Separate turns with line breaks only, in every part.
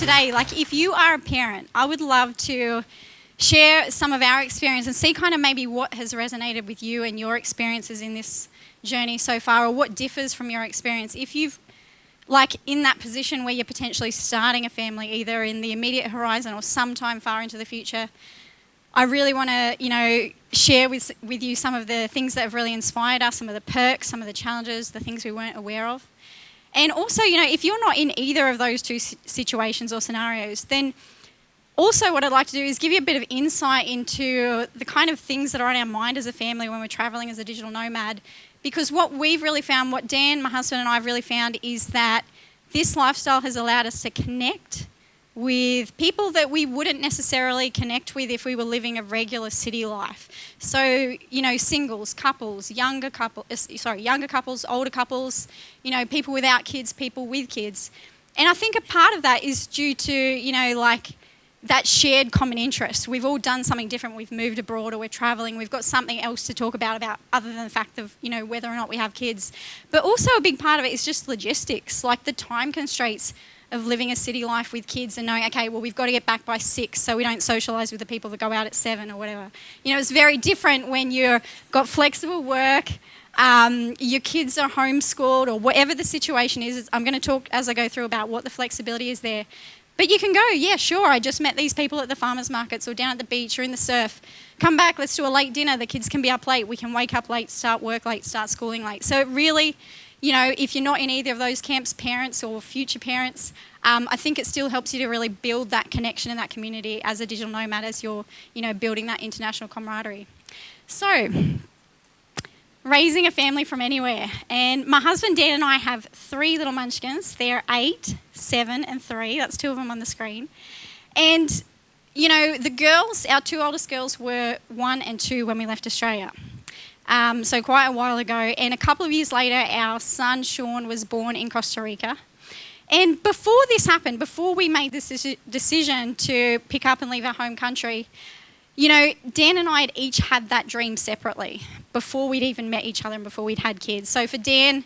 today, like if you are a parent, I would love to share some of our experience and see kind of maybe what has resonated with you and your experiences in this journey so far, or what differs from your experience. If you've like in that position where you're potentially starting a family, either in the immediate horizon or sometime far into the future, I really want to, share with you some of the things that have really inspired us, some of the perks, some of the challenges, the things we weren't aware of. And also, if you're not in either of those two situations or scenarios, then also what I'd like to do is give you a bit of insight into the kind of things that are on our mind as a family when we're traveling as a digital nomad. Because what we've really found, what Dan, my husband, and I have really found is that this lifestyle has allowed us to connect with people that we wouldn't necessarily connect with if we were living a regular city life. So, singles, couples, younger couples, older couples, people without kids, people with kids. And I think a part of that is due to, that shared common interest. We've all done something different. We've moved abroad or we're traveling. We've got something else to talk about other than the fact of, whether or not we have kids. But also a big part of it is just logistics, like the time constraints of living a city life with kids and knowing, okay, well, we've got to get back by 6 so we don't socialise with the people that go out at 7 or whatever. It's very different when you've got flexible work, your kids are homeschooled or whatever the situation is. I'm going to talk as I go through about what the flexibility is there. But you can go, yeah, sure, I just met these people at the farmers markets or down at the beach or in the surf. Come back, let's do a late dinner. The kids can be up late. We can wake up late, start work late, start schooling late. So it really, if you're not in either of those camps, parents or future parents, I think it still helps you to really build that connection and that community as a digital nomad as you're, building that international camaraderie. So, raising a family from anywhere. And my husband, Dan, and I have 3 little munchkins. They're 8, 7, and 3. That's 2 of them on the screen. And, the girls, our 2 oldest girls were 1 and 2 when we left Australia. So quite a while ago. And a couple of years later, our son, Sean, was born in Costa Rica. And before this happened, before we made this decision to pick up and leave our home country, Dan and I had each had that dream separately before we'd even met each other and before we'd had kids. So for Dan,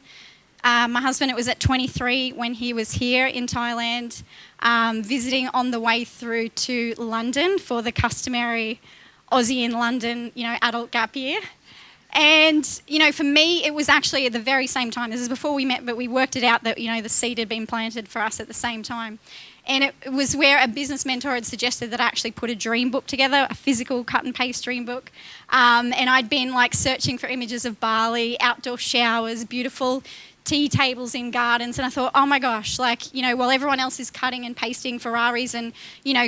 my husband, it was at 23 when he was here in Thailand, visiting on the way through to London for the customary Aussie in London, adult gap year. And, for me, it was actually at the very same time. This is before we met, but we worked it out that, the seed had been planted for us at the same time. And it was where a business mentor had suggested that I actually put a dream book together, a physical cut and paste dream book. And I'd been searching for images of Bali, outdoor showers, beautiful tea tables in gardens. And I thought, oh my gosh, while everyone else is cutting and pasting Ferraris and,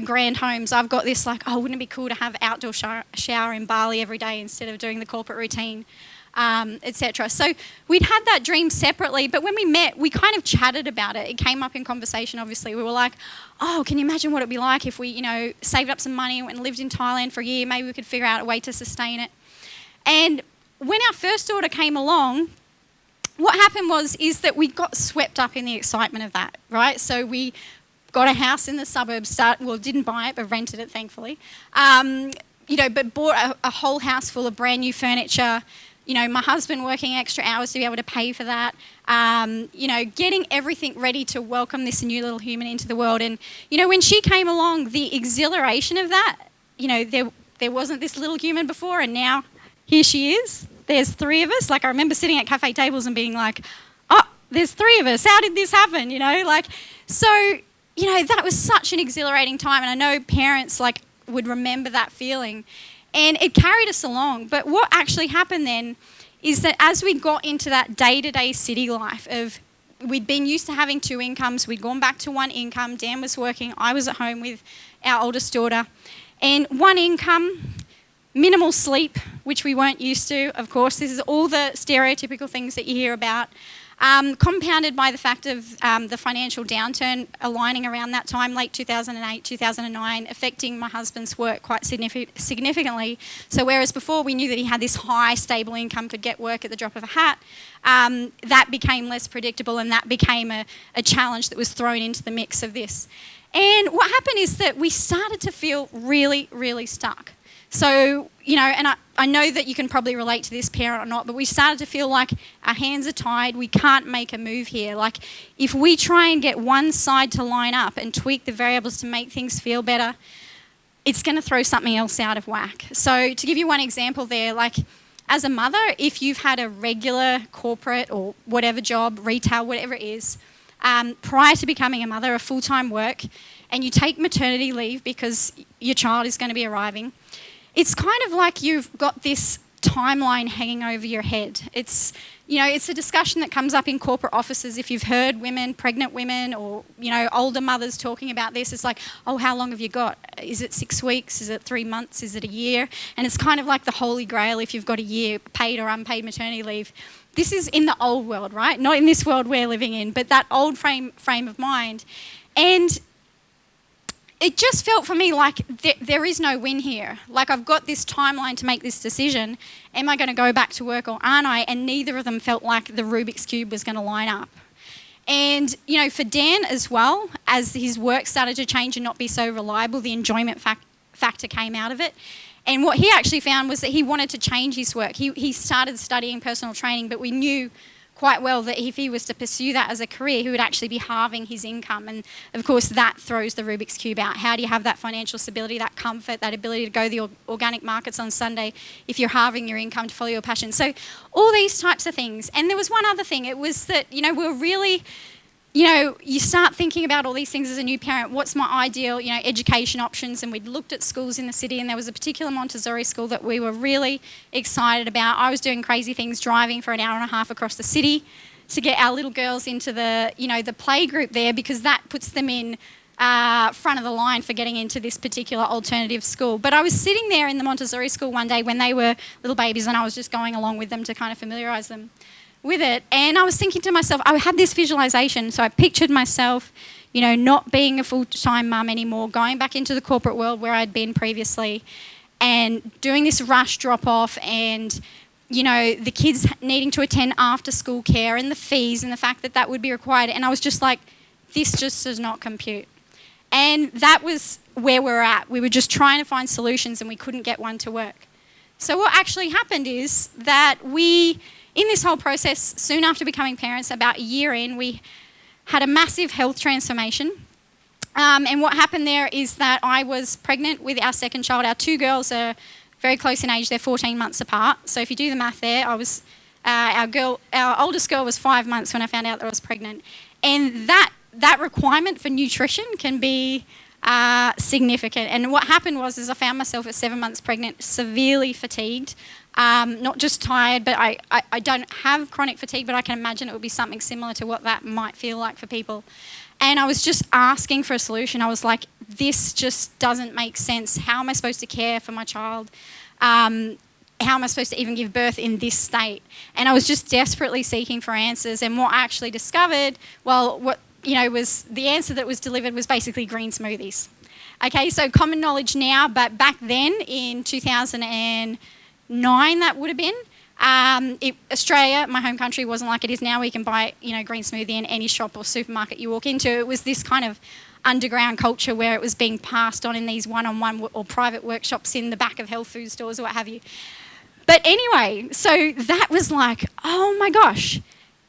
grand homes, I've got this wouldn't it be cool to have outdoor shower in Bali every day instead of doing the corporate routine, etc. So we'd had that dream separately, but when we met, we kind of chatted about it. It came up in conversation, obviously. We were like, oh, can you imagine what it'd be like if we, saved up some money and lived in Thailand for a year? Maybe we could figure out a way to sustain it. And when our first daughter came along, what happened is that we got swept up in the excitement of that, right? So we got a house in the suburbs, didn't buy it, but rented it, thankfully. But bought a whole house full of brand new furniture. My husband working extra hours to be able to pay for that. Getting everything ready to welcome this new little human into the world. And, when she came along, the exhilaration of that, there wasn't this little human before, and now here she is. There's 3 of us. I remember sitting at cafe tables and being like, oh, there's 3 of us. How did this happen? So, that was such an exhilarating time. And I know parents, would remember that feeling. And it carried us along. But what actually happened then is that as we got into that day-to-day city life of, we'd been used to having 2 incomes. We'd gone back to 1 income. Dan was working. I was at home with our oldest daughter. And 1 income, minimal sleep, which we weren't used to, of course. This is all the stereotypical things that you hear about. Compounded by the fact of the financial downturn aligning around that time, late 2008, 2009, affecting my husband's work quite significantly. So whereas before we knew that he had this high, stable income, could get work at the drop of a hat, that became less predictable, and that became a challenge that was thrown into the mix of this. And what happened is that we started to feel really, really stuck. So, and I know that you can probably relate to this, parent or not, but we started to feel like our hands are tied. We can't make a move here. Like, if we try and get one side to line up and tweak the variables to make things feel better, it's going to throw something else out of whack. So to give you one example there, like as a mother, if you've had a regular corporate or whatever job, retail, whatever it is, prior to becoming a mother, a full-time work, and you take maternity leave because your child is going to be arriving, it's kind of like you've got this timeline hanging over your head. It's a discussion that comes up in corporate offices. If you've heard women, pregnant women, or, older mothers talking about this, it's like, oh, how long have you got? Is it 6 weeks? Is it 3 months? Is it a year? And it's kind of like the holy grail if you've got a year, paid or unpaid maternity leave. This is in the old world, right? Not in this world we're living in, but that old frame of mind. And it just felt for me like there is no win here. Like, I've got this timeline to make this decision. Am I going to go back to work or aren't I? And neither of them felt like the Rubik's Cube was going to line up. And, for Dan as well, as his work started to change and not be so reliable, the enjoyment factor came out of it. And what he actually found was that he wanted to change his work. He started studying personal training, but we knew quite well that if he was to pursue that as a career, he would actually be halving his income. And of course, that throws the Rubik's Cube out. How do you have that financial stability, that comfort, that ability to go to the organic markets on Sunday if you're halving your income to follow your passion? So all these types of things. And there was one other thing. It was that, we're really, you start thinking about all these things as a new parent. What's my ideal, education options? And we'd looked at schools in the city, and there was a particular Montessori school that we were really excited about. I was doing crazy things, driving for an hour and a half across the city to get our little girls into the, the play group there, because that puts them in front of the line for getting into this particular alternative school. But I was sitting there in the Montessori school one day when they were little babies, and I was just going along with them to kind of familiarise them with it. And I was thinking to myself, I had this visualization. So I pictured myself, not being a full-time mum anymore, going back into the corporate world where I'd been previously, and doing this rush drop-off, and, the kids needing to attend after-school care, and the fees, and the fact that that would be required. And I was just like, this just does not compute. And that was where we were at. We were just trying to find solutions, and we couldn't get one to work. So what actually happened is that in this whole process, soon after becoming parents, about a year in, we had a massive health transformation. And what happened there is that I was pregnant with our second child. Our two girls are very close in age. They're 14 months apart. So if you do the math there, our oldest girl was 5 months when I found out that I was pregnant. And that requirement for nutrition can be significant. And what happened was I found myself at 7 months pregnant, severely fatigued. Not just tired, but I don't have chronic fatigue, but I can imagine it would be something similar to what that might feel like for people. And I was just asking for a solution. I was like, this just doesn't make sense. How am I supposed to care for my child? How am I supposed to even give birth in this state? And I was just desperately seeking for answers. And what I actually discovered, was the answer that was delivered was basically green smoothies. Okay, so common knowledge now, but back then in 2009, that would have been. Australia, my home country, wasn't like it is now. We can buy, green smoothie in any shop or supermarket you walk into. It was this kind of underground culture where it was being passed on in these one-on-one or private workshops in the back of health food stores or what have you. But anyway, so that was like, oh my gosh,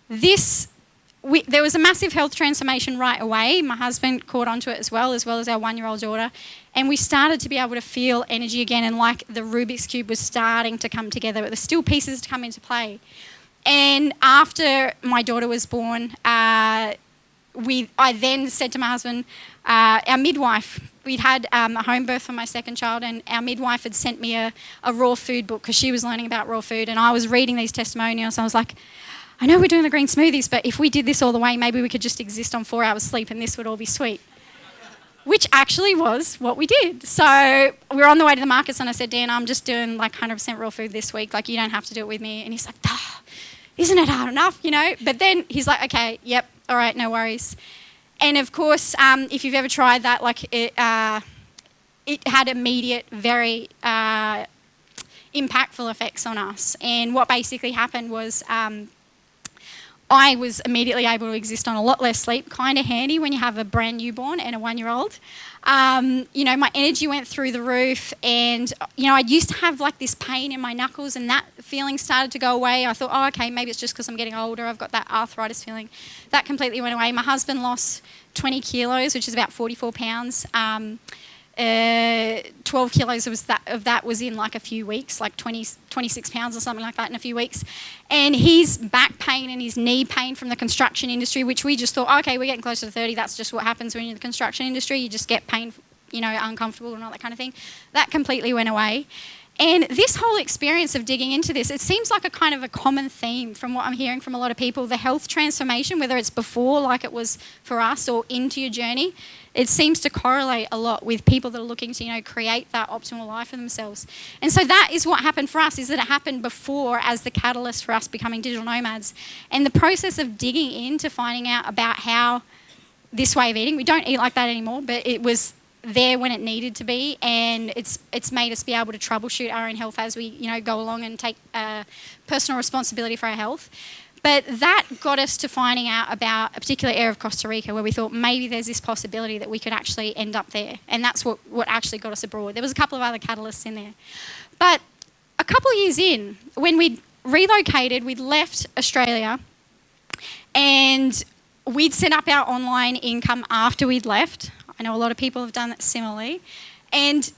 there was a massive health transformation right away. My husband caught onto it as well as our 1-year-old daughter. And we started to be able to feel energy again, and like the Rubik's Cube was starting to come together, but there's still pieces to come into play. And after my daughter was born, I then said to my husband, our midwife, we'd had a home birth for my second child, and our midwife had sent me a raw food book because she was learning about raw food, and I was reading these testimonials. I was like, I know we're doing the green smoothies, but if we did this all the way, maybe we could just exist on 4 hours sleep and this would all be sweet. Which actually was what we did. So we were on the way to the markets, and I said, Dan, I'm just doing like 100% raw food this week. Like, you don't have to do it with me. And he's like, isn't it hard enough, But then he's like, okay, yep, all right, no worries. And of course, if you've ever tried that, like it had immediate, very impactful effects on us. And what basically happened was I was immediately able to exist on a lot less sleep, kind of handy when you have a brand newborn and a 1-year-old. My energy went through the roof, and, I used to have like this pain in my knuckles, and that feeling started to go away. I thought, oh, okay, maybe it's just because I'm getting older. I've got that arthritis feeling. That completely went away. My husband lost 20 kilos, which is about 44 pounds. 12 kilos of that was in like a few weeks, like 26 pounds or something like that in a few weeks. And his back pain and his knee pain from the construction industry, which we just thought, okay, we're getting closer to 30, that's just what happens when you're in the construction industry, you just get pain, uncomfortable and all that kind of thing. That completely went away. And this whole experience of digging into this, it seems like a kind of a common theme from what I'm hearing from a lot of people. The health transformation, whether it's before like it was for us or into your journey, it seems to correlate a lot with people that are looking to, create that optimal life for themselves. And so that is what happened for us, is that it happened before as the catalyst for us becoming digital nomads. And the process of digging into finding out about how this way of eating, we don't eat like that anymore, but it was there when it needed to be, and it's made us be able to troubleshoot our own health as we go along and take personal responsibility for our health. But that got us to finding out about a particular area of Costa Rica where we thought maybe there's this possibility that we could actually end up there, and that's what actually got us abroad. There was a couple of other catalysts in there, but a couple of years in, when we'd relocated, we'd left Australia, and we'd set up our online income after we'd left. I know a lot of people have done that similarly. And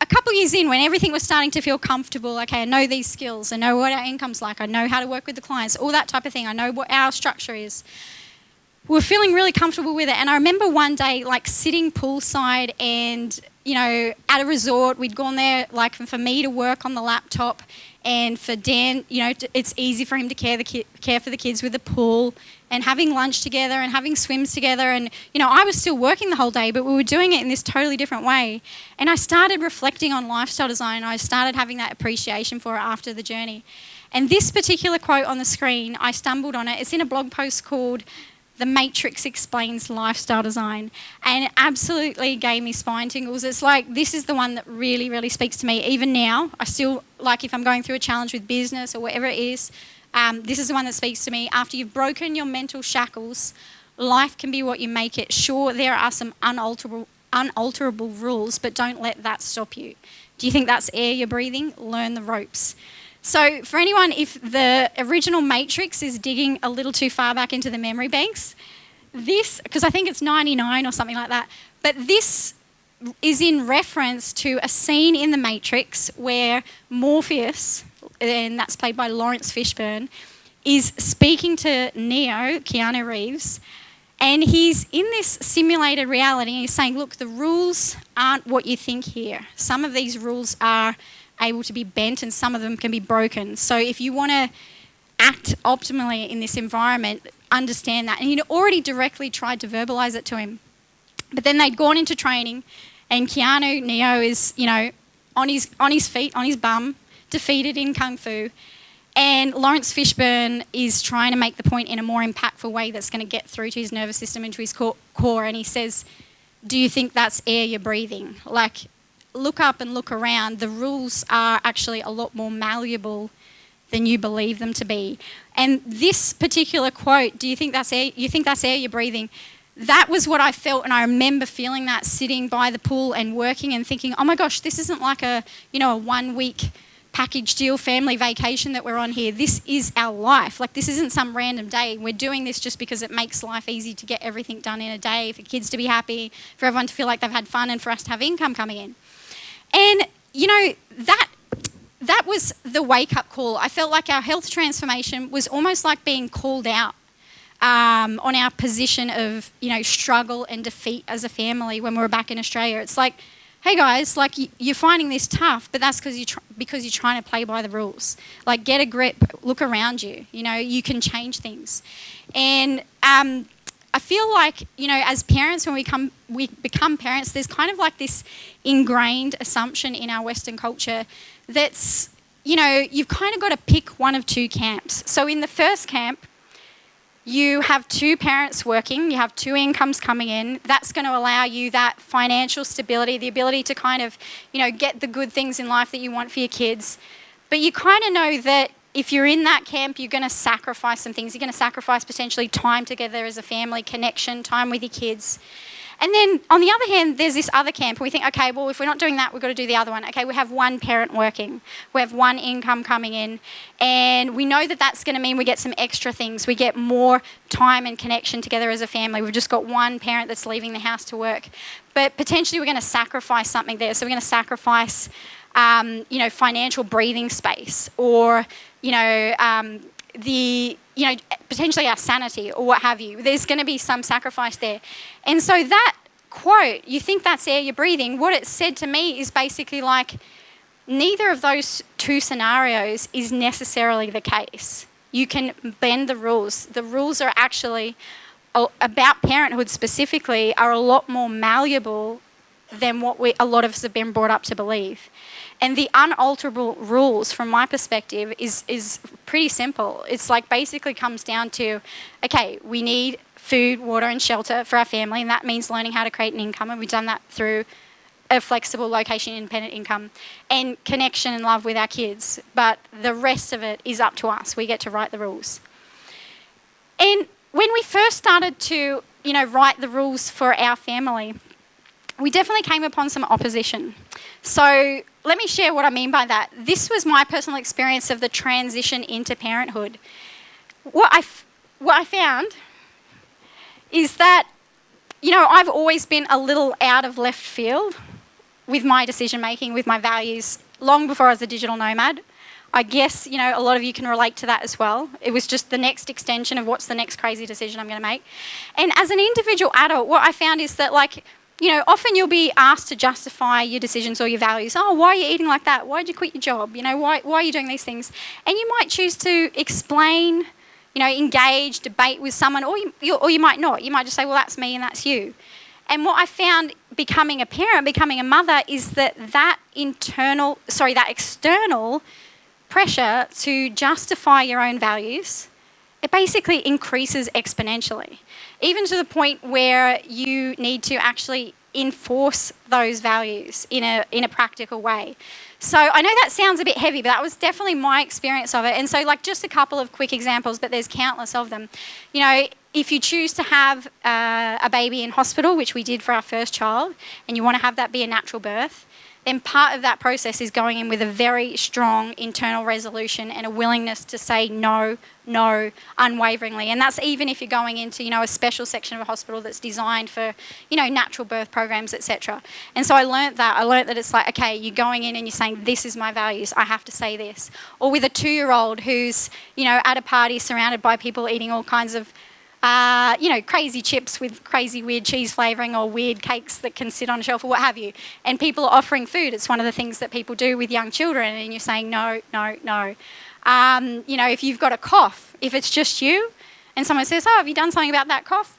a couple of years in, when everything was starting to feel comfortable, okay, I know these skills, I know what our income's like, I know how to work with the clients, all that type of thing, I know what our structure is. We were feeling really comfortable with it. And I remember one day, like, sitting poolside and, at a resort, we'd gone there, like, for me to work on the laptop, and for Dan, it's easy for him to care for the kids with the pool, and having lunch together and having swims together. And, I was still working the whole day, but we were doing it in this totally different way. And I started reflecting on lifestyle design, and I started having that appreciation for it after the journey. And this particular quote on the screen, I stumbled on it. It's in a blog post called "The Matrix Explains Lifestyle Design," and it absolutely gave me spine tingles. It's like, this is the one that really, really speaks to me. Even now, I still, like, if I'm going through a challenge with business or whatever it is, this is the one that speaks to me. After you've broken your mental shackles, life can be what you make it. Sure, there are some unalterable rules, but don't let that stop you. Do you think that's air you're breathing? Learn the ropes. So for anyone, if the original Matrix is digging a little too far back into the memory banks, this, because I think it's 99 or something like that, but this is in reference to a scene in the Matrix where Morpheus, and that's played by Lawrence Fishburne, is speaking to Neo, Keanu Reeves, and he's in this simulated reality, and he's saying, look, the rules aren't what you think here. Some of these rules are able to be bent, and some of them can be broken. So if you want to act optimally in this environment, understand that. And he'd already directly tried to verbalize it to him. But then they'd gone into training, and Keanu, Neo, is, on his feet, on his bum, defeated in Kung Fu. And Lawrence Fishburne is trying to make the point in a more impactful way that's going to get through to his nervous system and to his core. And he says, do you think that's air you're breathing? Like, look up and look around. The rules are actually a lot more malleable than you believe them to be. And this particular quote, do you think that's air? You think that's air you're breathing? That was what I felt, and I remember feeling that sitting by the pool and working and thinking, oh my gosh, this isn't like a 1 week package deal family vacation that we're on here. This is our life. Like, this isn't some random day. We're doing this just because it makes life easy to get everything done in a day, for kids to be happy, for everyone to feel like they've had fun, and for us to have income coming in. And, that was the wake-up call. I felt like our health transformation was almost like being called out on our position of, struggle and defeat as a family when we were back in Australia. It's like, hey guys, like, you're finding this tough, but that's because you're trying to play by the rules. Like, get a grip, look around you. You can change things. And I feel like, as parents, when we become parents, there's kind of like this ingrained assumption in our Western culture that's, you've kind of got to pick one of two camps. So in the first camp, you have two parents working, you have two incomes coming in. That's going to allow you that financial stability, the ability to kind of, get the good things in life that you want for your kids. But you kind of know that if you're in that camp, you're going to sacrifice some things. You're going to sacrifice potentially time together as a family, connection, time with your kids. And then on the other hand, there's this other camp, and we think, okay, well, if we're not doing that, we've got to do the other one. Okay, we have one parent working, we have one income coming in, and we know that that's going to mean we get some extra things. We get more time and connection together as a family. We've just got one parent that's leaving the house to work. But potentially we're going to sacrifice something there. So we're going to sacrifice, financial breathing space, or, potentially our sanity or what have you. There's going to be some sacrifice there. And so that quote, you think that's air you're breathing, what it said to me is basically like, neither of those two scenarios is necessarily the case. You can bend the rules. The rules are actually, about parenthood specifically, are a lot more malleable than what a lot of us have been brought up to believe. And the unalterable rules, from my perspective, is pretty simple. It's like basically comes down to, okay, we need food, water, and shelter for our family, and that means learning how to create an income, and we've done that through a flexible location-independent income, and connection and love with our kids. But the rest of it is up to us. We get to write the rules. And when we first started to, write the rules for our family, we definitely came upon some opposition. So let me share what I mean by that. This was my personal experience of the transition into parenthood. What I found is that, I've always been a little out of left field with my decision making, with my values, long before I was a digital nomad. I guess, a lot of you can relate to that as well. It was just the next extension of what's the next crazy decision I'm going to make. And as an individual adult, what I found is that, often you'll be asked to justify your decisions or your values. Oh, why are you eating like that? Why did you quit your job? Why are you doing these things? And you might choose to explain, engage, debate with someone, or you might not. You might just say, well, that's me and that's you. And what I found becoming a parent, becoming a mother, is that external pressure to justify your own values, it basically increases exponentially, even to the point where you need to actually enforce those values in a practical way. So I know that sounds a bit heavy, but that was definitely my experience of it. And so just a couple of quick examples, but there's countless of them. If you choose to have a baby in hospital, which we did for our first child, and you want to have that be a natural birth, then part of that process is going in with a very strong internal resolution and a willingness to say no, unwaveringly. And that's even if you're going into, a special section of a hospital that's designed for, natural birth programs, etc. And so I learnt that it's like, okay, you're going in and you're saying, this is my values, I have to say this. Or with a 2-year-old who's, at a party surrounded by people eating all kinds of crazy chips with crazy weird cheese flavouring, or weird cakes that can sit on a shelf, or what have you. And people are offering food. It's one of the things that people do with young children, and you're saying no. If you've got a cough, if it's just you, and someone says, oh, have you done something about that cough?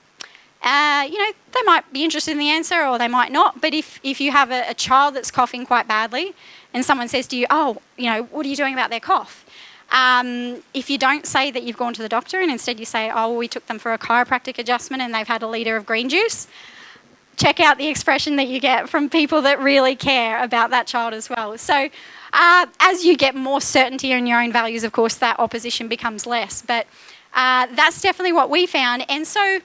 They might be interested in the answer, or they might not. But if you have a child that's coughing quite badly, and someone says to you, oh, what are you doing about their cough? If you don't say that you've gone to the doctor, and instead you say, oh, well, we took them for a chiropractic adjustment and they've had a litre of green juice, check out the expression that you get from people that really care about that child as well. So as you get more certainty in your own values, of course, that opposition becomes less. But that's definitely what we found. And so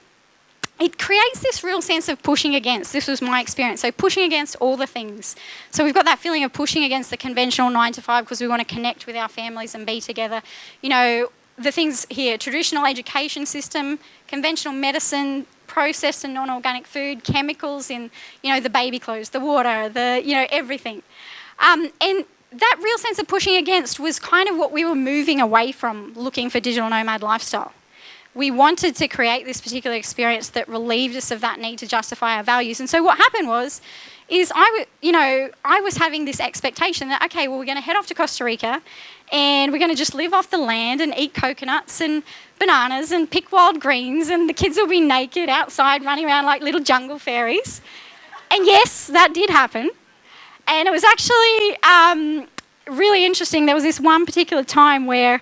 it creates this real sense of pushing against. This was my experience. So pushing against all the things. So we've got that feeling of pushing against the conventional 9 to 5 because we want to connect with our families and be together. The things here, traditional education system, conventional medicine, processed and non-organic food, chemicals in, the baby clothes, the water, everything. And that real sense of pushing against was kind of what we were moving away from, looking for digital nomad lifestyle. We wanted to create this particular experience that relieved us of that need to justify our values. And so what happened was I was having this expectation that, okay, well, we're going to head off to Costa Rica and we're going to just live off the land and eat coconuts and bananas and pick wild greens, and the kids will be naked outside running around like little jungle fairies. And yes, that did happen. And it was actually really interesting. There was this one particular time where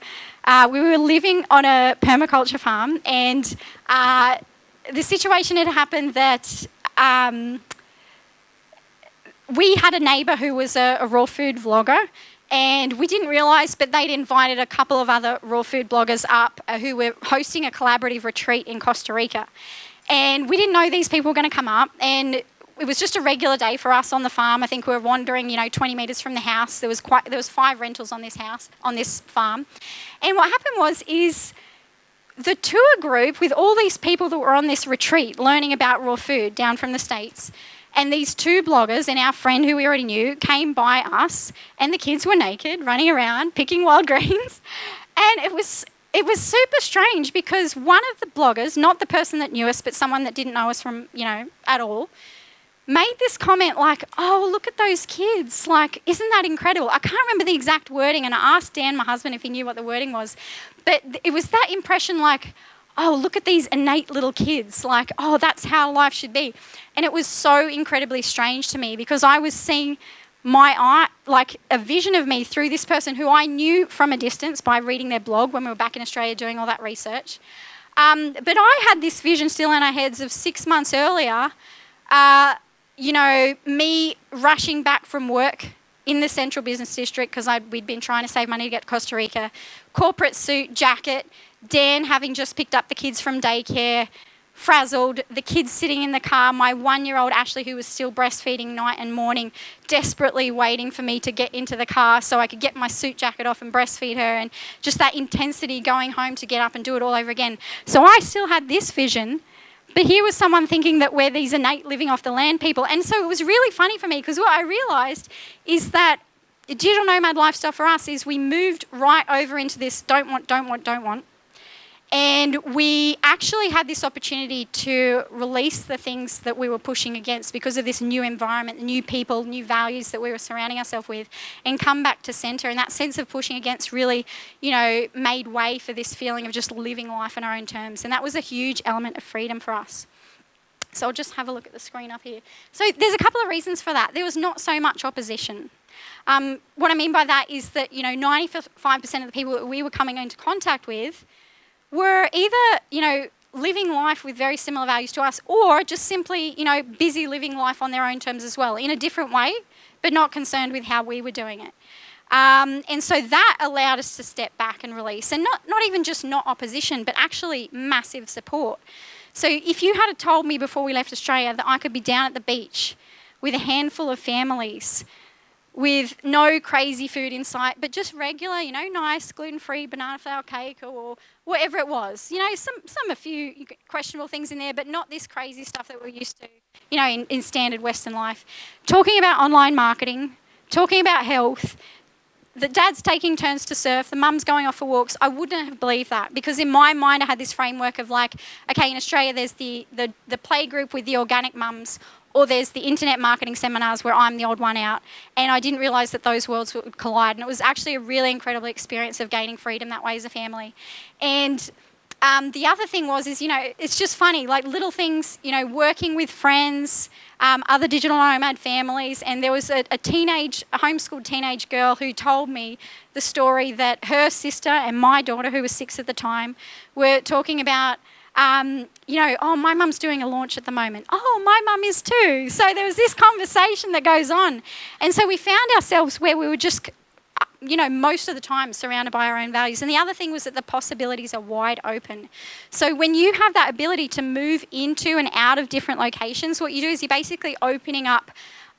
we were living on a permaculture farm, and the situation had happened that we had a neighbour who was a raw food vlogger, And we didn't realise, but they'd invited a couple of other raw food bloggers up who were hosting a collaborative retreat in Costa Rica. And we didn't know these people were going to come up, and it was just a regular day for us on the farm. I think we were wandering, 20 metres from the house. There was 5 rentals on this farm. And what happened is the tour group with all these people that were on this retreat learning about raw food down from the States, and these 2 bloggers and our friend who we already knew came by us, and the kids were naked, running around, picking wild greens. And it was super strange because one of the bloggers, not the person that knew us, but someone that didn't know us from, at all, made this comment like, oh, look at those kids. Like, isn't that incredible? I can't remember the exact wording, and I asked Dan, my husband, if he knew what the wording was. But it was that impression like, oh, look at these innate little kids. Like, oh, that's how life should be. And it was so incredibly strange to me because I was seeing like a vision of me through this person who I knew from a distance by reading their blog when we were back in Australia doing all that research. But I had this vision still in our heads of 6 months earlier, me rushing back from work in the central business district because we'd been trying to save money to get to Costa Rica, corporate suit, jacket, Dan having just picked up the kids from daycare, frazzled, the kids sitting in the car, my 1-year-old Ashley, who was still breastfeeding night and morning, desperately waiting for me to get into the car so I could get my suit jacket off and breastfeed her, and just that intensity going home to get up and do it all over again. So I still had this vision, but here was someone thinking that we're these innate living off the land people. And so it was really funny for me because what I realised is that digital nomad lifestyle for us is we moved right over into this don't want. And we actually had this opportunity to release the things that we were pushing against because of this new environment, new people, new values that we were surrounding ourselves with, and come back to centre. And that sense of pushing against really, made way for this feeling of just living life on our own terms. And that was a huge element of freedom for us. So I'll just have a look at the screen up here. So there's a couple of reasons for that. There was not so much opposition. What I mean by that is that, 95% of the people that we were coming into contact with were either, living life with very similar values to us, or just simply, busy living life on their own terms as well, in a different way, but not concerned with how we were doing it. And so that allowed us to step back and release, and not even just not opposition, but actually massive support. So if you had told me before we left Australia that I could be down at the beach with a handful of families, with no crazy food in sight, but just regular, nice gluten-free banana flour cake or whatever it was. A few questionable things in there, but not this crazy stuff that we're used to, in standard Western life. Talking about online marketing, talking about health, the dad's taking turns to surf, the mum's going off for walks. I wouldn't have believed that because in my mind I had this framework of like, okay, in Australia there's the play group with the organic mums, or there's the internet marketing seminars where I'm the odd one out. And I didn't realise that those worlds would collide. And it was actually a really incredible experience of gaining freedom that way as a family. And the other thing was, it's just funny, like little things, working with friends, other digital nomad families. And there was a homeschooled teenage girl who told me the story that her sister and my daughter, who was 6 at the time, were talking about, oh, my mum's doing a launch at the moment. Oh, my mum is too. So there was this conversation that goes on. And so we found ourselves where we were just, most of the time surrounded by our own values. And the other thing was that the possibilities are wide open. So when you have that ability to move into and out of different locations, what you do is you're basically opening up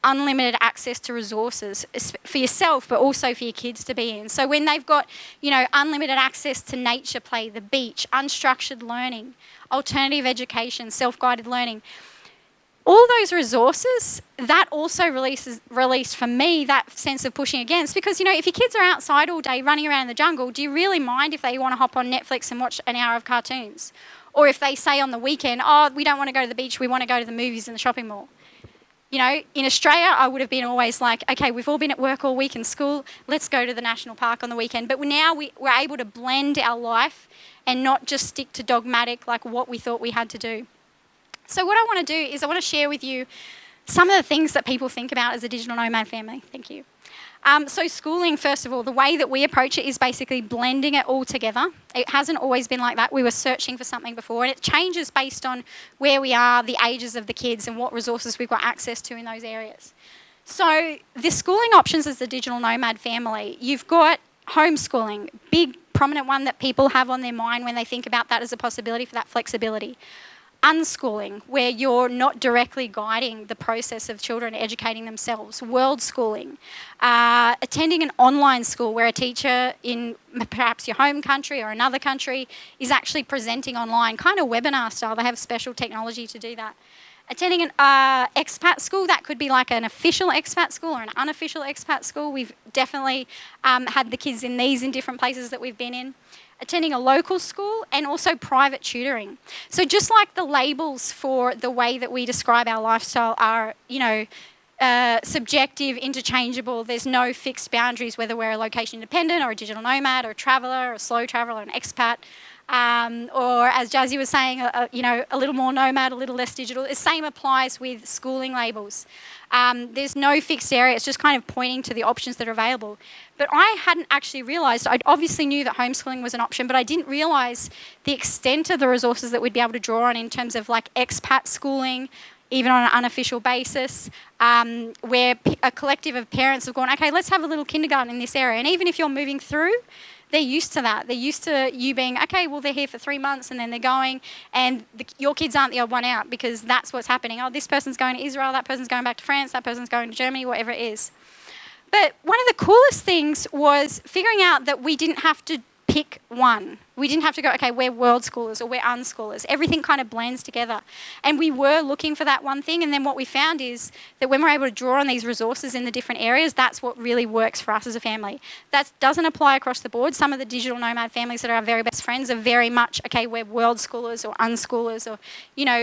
unlimited access to resources for yourself, but also for your kids to be in. So when they've got, unlimited access to nature play, the beach, unstructured learning, alternative education, self-guided learning, all those resources, that also released for me that sense of pushing against. Because, if your kids are outside all day running around in the jungle, do you really mind if they want to hop on Netflix and watch an hour of cartoons? Or if they say on the weekend, oh, we don't want to go to the beach, we want to go to the movies and the shopping mall. In Australia, I would have been always like, okay, we've all been at work all week in school, let's go to the national park on the weekend. But now we're able to blend our life and not just stick to dogmatic, like what we thought we had to do. So what I want to do is I want to share with you some of the things that people think about as a digital nomad family. Thank you. So schooling, first of all, the way that we approach it is basically blending it all together. It hasn't always been like that. We were searching for something before, and it changes based on where we are, the ages of the kids, and what resources we've got access to in those areas. So the schooling options as a digital nomad family, you've got homeschooling, big prominent one that people have on their mind when they think about that as a possibility for that flexibility. Unschooling, where you're not directly guiding the process of children educating themselves. World schooling. Attending an online school where a teacher in perhaps your home country or another country is actually presenting online, kind of webinar style. They have special technology to do that. Attending an expat school, that could be like an official expat school or an unofficial expat school. We've definitely had the kids in these in different places that we've been in. Attending a local school, and also private tutoring. So just like the labels for the way that we describe our lifestyle are, subjective, interchangeable, there's no fixed boundaries whether we're a location independent or a digital nomad or a traveller or a slow traveller or an expat. Or as Jazzy was saying, a little more nomad, a little less digital. The same applies with schooling labels. There's no fixed area. It's just kind of pointing to the options that are available. But I hadn't actually realised, I obviously knew that homeschooling was an option, but I didn't realise the extent of the resources that we'd be able to draw on in terms of like expat schooling, even on an unofficial basis, where a collective of parents have gone, okay, let's have a little kindergarten in this area. And even if you're moving through, they're used to that. They're used to you being, okay, well, they're here for 3 months and then they're going, and your kids aren't the odd one out because that's what's happening. Oh, this person's going to Israel, that person's going back to France, that person's going to Germany, whatever it is. But one of the coolest things was figuring out that we didn't have to pick one. We didn't have to go, okay, we're world schoolers or we're unschoolers. Everything kind of blends together. And we were looking for that one thing. And then what we found is that when we're able to draw on these resources in the different areas, that's what really works for us as a family. That doesn't apply across the board. Some of the digital nomad families that are our very best friends are very much, okay, we're world schoolers or unschoolers or,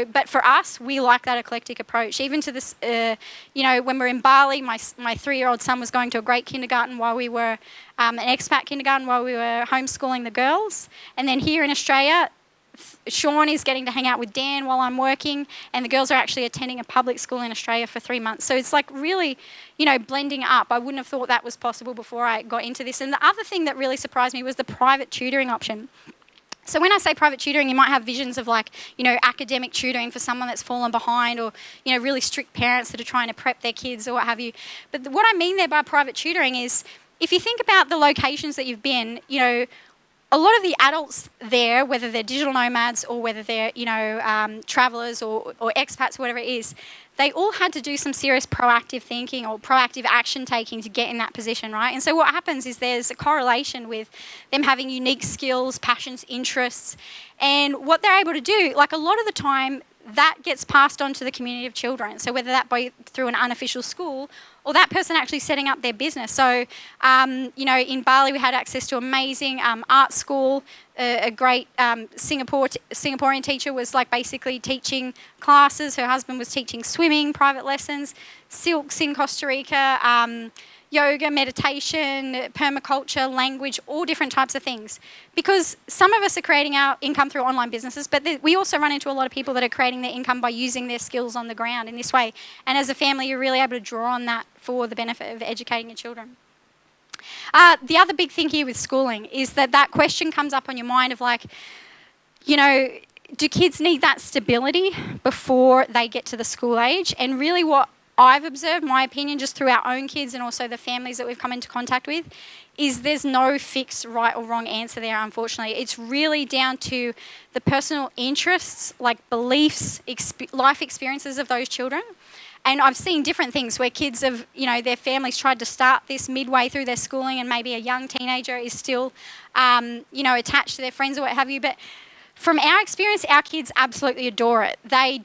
but for us, we like that eclectic approach. Even to this, when we're in Bali, my 3-year-old son was going to a great kindergarten while we were, an expat kindergarten while we were homeschooling the girls. And then here in Australia, Sean is getting to hang out with Dan while I'm working, and the girls are actually attending a public school in Australia for 3 months. So it's like really, blending up. I wouldn't have thought that was possible before I got into this. And the other thing that really surprised me was the private tutoring option. So when I say private tutoring, you might have visions of academic tutoring for someone that's fallen behind, or, really strict parents that are trying to prep their kids or what have you. But what I mean there by private tutoring is, if you think about the locations that you've been, a lot of the adults there, whether they're digital nomads or whether they're, travellers or expats, whatever it is, they all had to do some serious proactive thinking or proactive action taking to get in that position, right? And so what happens is there's a correlation with them having unique skills, passions, interests, and what they're able to do, like a lot of the time, that gets passed on to the community of children. So whether that be through an unofficial school or that person actually setting up their business. So, in Bali we had access to amazing art school. A great Singaporean teacher was basically teaching classes. Her husband was teaching swimming, private lessons. Silks in Costa Rica, yoga, meditation, permaculture, language, all different types of things. Because some of us are creating our income through online businesses, but we also run into a lot of people that are creating their income by using their skills on the ground in this way. And as a family, you're really able to draw on that for the benefit of educating your children. The other big thing here with schooling is that question comes up on your mind of do kids need that stability before they get to the school age? And really what I've observed, my opinion, just through our own kids and also the families that we've come into contact with, is there's no fixed right or wrong answer there, unfortunately. It's really down to the personal interests, beliefs, life experiences of those children. And I've seen different things where kids have, their families tried to start this midway through their schooling, and maybe a young teenager is still, attached to their friends or what have you. But from our experience, our kids absolutely adore it. They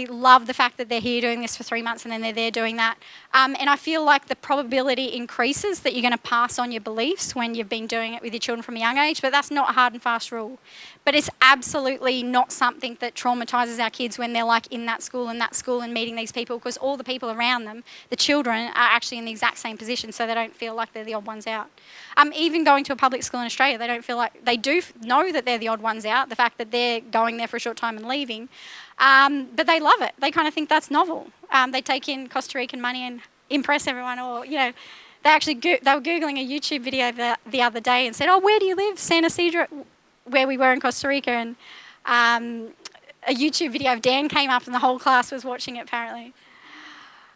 love the fact that they're here doing this for 3 months and then they're there doing that. And I feel like the probability increases that you're going to pass on your beliefs when you've been doing it with your children from a young age, but that's not a hard and fast rule. But it's absolutely not something that traumatises our kids when they're in that school and meeting these people, because all the people around them, the children, are actually in the exact same position, so they don't feel like they're the odd ones out. Even going to a public school in Australia, they don't feel like, they do know that they're the odd ones out, the fact that they're going there for a short time and leaving, but they love it. They kind of think that's novel. They take in Costa Rican money and impress everyone, or, they were Googling a YouTube video the other day and said, oh, where do you live? San Isidro, where we were in Costa Rica, and a YouTube video of Dan came up and the whole class was watching it apparently.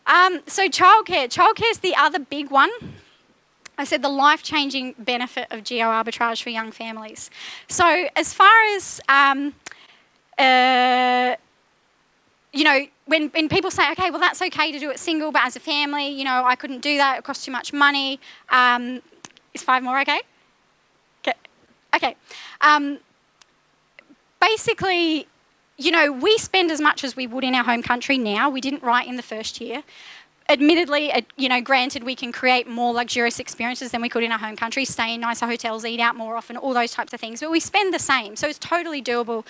So childcare. Childcare is the other big one. I said the life-changing benefit of geo arbitrage for young families. So as far as, when people say, okay, well, that's okay to do it single, but as a family, I couldn't do that. It costs too much money. Is 5 more okay? Okay. Basically, we spend as much as we would in our home country now. We didn't write in the first year. Admittedly, granted, we can create more luxurious experiences than we could in our home country, stay in nicer hotels, eat out more often, all those types of things. But we spend the same. So it's totally doable,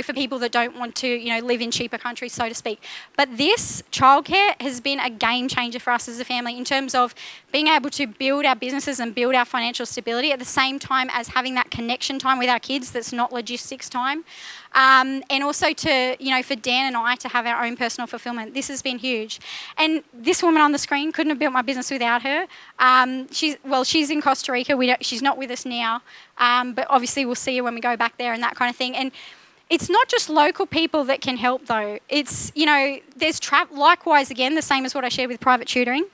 for people that don't want to, live in cheaper countries, so to speak. But this childcare has been a game changer for us as a family in terms of being able to build our businesses and build our financial stability at the same time as having that connection time with our kids that's not logistics time. And also to, for Dan and I to have our own personal fulfillment. This has been huge. And this woman on the screen, couldn't have built my business without her. She's in Costa Rica. She's not with us now, but obviously we'll see her when we go back there and that kind of thing. And it's not just local people that can help though. It's, there's likewise, again, the same as what I shared with private tutoring.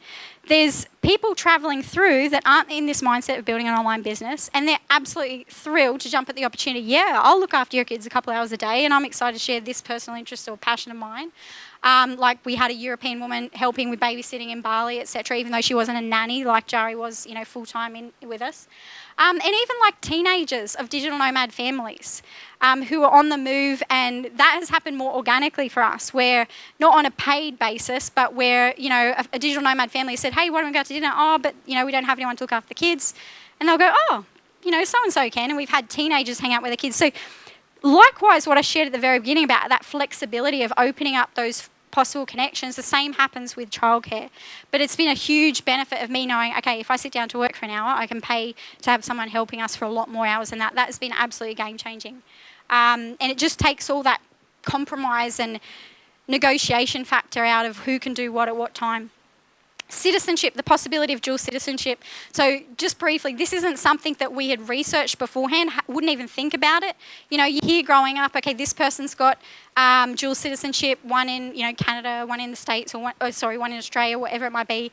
There's people travelling through that aren't in this mindset of building an online business, and they're absolutely thrilled to jump at the opportunity. Yeah, I'll look after your kids a couple of hours a day, and I'm excited to share this personal interest or passion of mine. Like we had a European woman helping with babysitting in Bali, etc., even though she wasn't a nanny like Jari was, full-time with us. And even like teenagers of digital nomad families who are on the move, and that has happened more organically for us, where not on a paid basis, but where, a digital nomad family said, hey, why don't we go out to dinner? Oh, but, we don't have anyone to look after the kids. And they'll go, oh, so-and-so can. And we've had teenagers hang out with their kids. So likewise, what I shared at the very beginning about that flexibility of opening up those possible connections, the same happens with childcare. But it's been a huge benefit of me knowing, okay, if I sit down to work for an hour, I can pay to have someone helping us for a lot more hours than that. That has been absolutely game-changing. And it just takes all that compromise and negotiation factor out of who can do what at what time. Citizenship, the possibility of dual citizenship. So just briefly, this isn't something that we had researched beforehand, wouldn't even think about it. You hear growing up, okay, this person's got dual citizenship, one in, Canada, one in the States, or one in Australia, whatever it might be.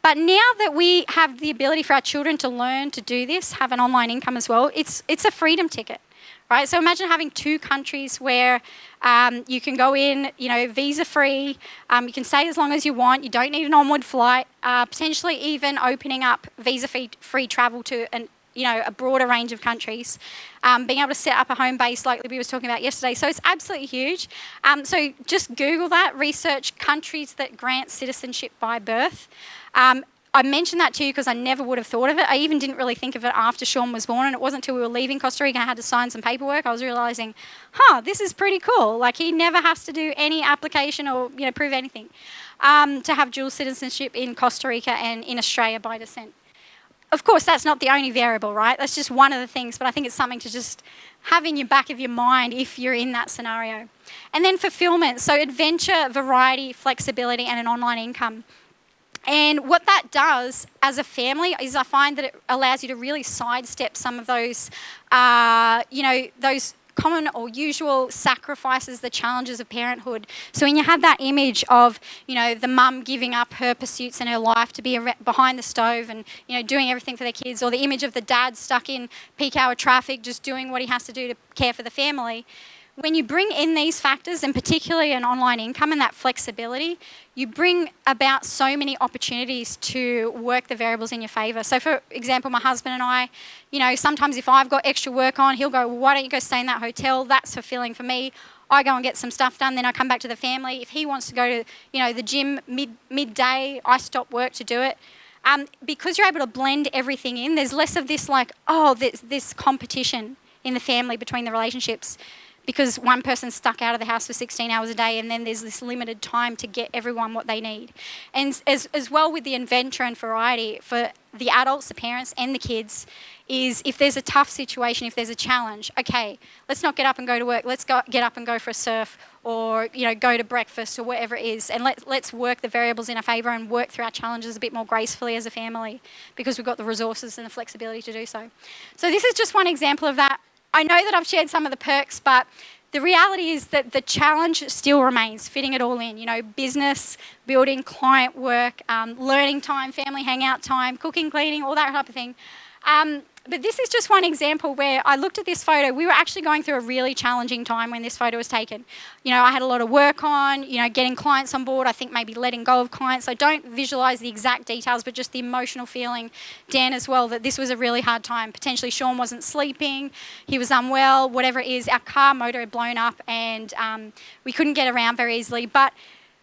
But now that we have the ability for our children to learn to do this, have an online income as well, it's a freedom ticket. Right? So imagine having 2 countries where you can go in, visa-free, you can stay as long as you want, you don't need an onward flight, potentially even opening up visa-free travel to a broader range of countries, being able to set up a home base like Libby was talking about yesterday. So it's absolutely huge. So just Google that, research countries that grant citizenship by birth. I mentioned that to you because I never would have thought of it. I even didn't really think of it after Sean was born, and it wasn't until we were leaving Costa Rica and I had to sign some paperwork, I was realising, this is pretty cool. Like, he never has to do any application or, prove anything to have dual citizenship in Costa Rica and in Australia by descent. Of course, that's not the only variable, right? That's just one of the things, but I think it's something to just have in your back of your mind if you're in that scenario. And then fulfillment, so adventure, variety, flexibility, and an online income. And what that does as a family is I find that it allows you to really sidestep some of those, those common or usual sacrifices, the challenges of parenthood. So when you have that image of, the mum giving up her pursuits in her life to be behind the stove and, doing everything for their kids, or the image of the dad stuck in peak hour traffic just doing what he has to do to care for the family, when you bring in these factors, and particularly an online income and that flexibility, you bring about so many opportunities to work the variables in your favour. So for example, my husband and I, sometimes if I've got extra work on, he'll go, well, why don't you go stay in that hotel? That's fulfilling for me. I go and get some stuff done, then I come back to the family. If he wants to go to, the gym midday, I stop work to do it. Because you're able to blend everything in, there's less of this this competition in the family between the relationships, because one person's stuck out of the house for 16 hours a day, and then there's this limited time to get everyone what they need. And as well with the adventure and variety for the adults, the parents and the kids, is if there's a tough situation, if there's a challenge, okay, let's not get up and go to work, let's get up and go for a surf, or go to breakfast, or whatever it is, and let's work the variables in our favour and work through our challenges a bit more gracefully as a family, because we've got the resources and the flexibility to do so. So this is just one example of that. I know that I've shared some of the perks, but the reality is that the challenge still remains, fitting it all in, business, building, client work, learning time, family hangout time, cooking, cleaning, all that type of thing. But this is just one example where I looked at this photo. We were actually going through a really challenging time when this photo was taken. I had a lot of work on, getting clients on board, I think maybe letting go of clients. I don't visualise the exact details, but just the emotional feeling, Dan as well, that this was a really hard time. Potentially Sean wasn't sleeping, he was unwell, whatever it is. Our car motor had blown up and we couldn't get around very easily. But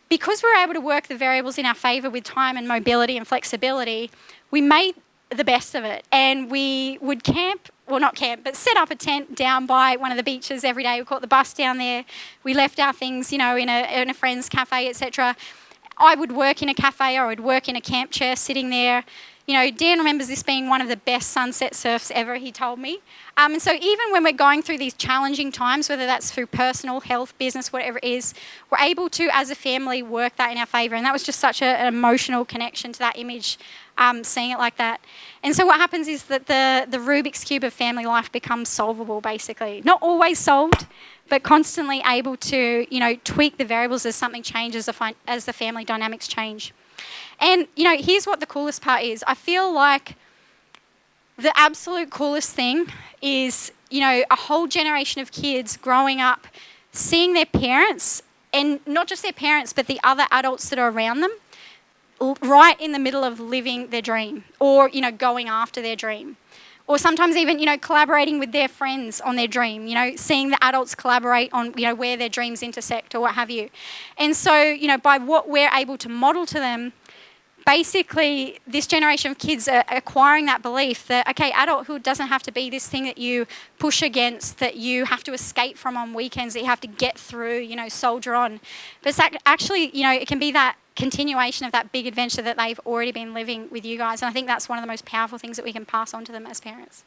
because we were able to work the variables in our favour with time and mobility and flexibility, we made the best of it. And we would but set up a tent down by one of the beaches every day. We caught the bus down there. We left our things, in a friend's cafe, etc. I would work in a cafe or I would work in a camp chair sitting there. Dan remembers this being one of the best sunset surfs ever, he told me. And so even when we're going through these challenging times, whether that's through personal, health, business, whatever it is, we're able to, as a family, work that in our favour. And that was just such an emotional connection to that image, seeing it like that. And so what happens is that the Rubik's Cube of family life becomes solvable, basically. Not always solved, but constantly able to, tweak the variables as something changes, as the family dynamics change. And, here's what the coolest part is. I feel like the absolute coolest thing is, a whole generation of kids growing up, seeing their parents, and not just their parents, but the other adults that are around them, right in the middle of living their dream or, going after their dream. Or sometimes even, collaborating with their friends on their dream, seeing the adults collaborate on, where their dreams intersect or what have you. And so, by what we're able to model to them, basically this generation of kids are acquiring that belief that, okay, adulthood doesn't have to be this thing that you push against, that you have to escape from on weekends, that you have to get through, soldier on. But it's actually, it can be that continuation of that big adventure that they've already been living with you guys. And I think that's one of the most powerful things that we can pass on to them as parents.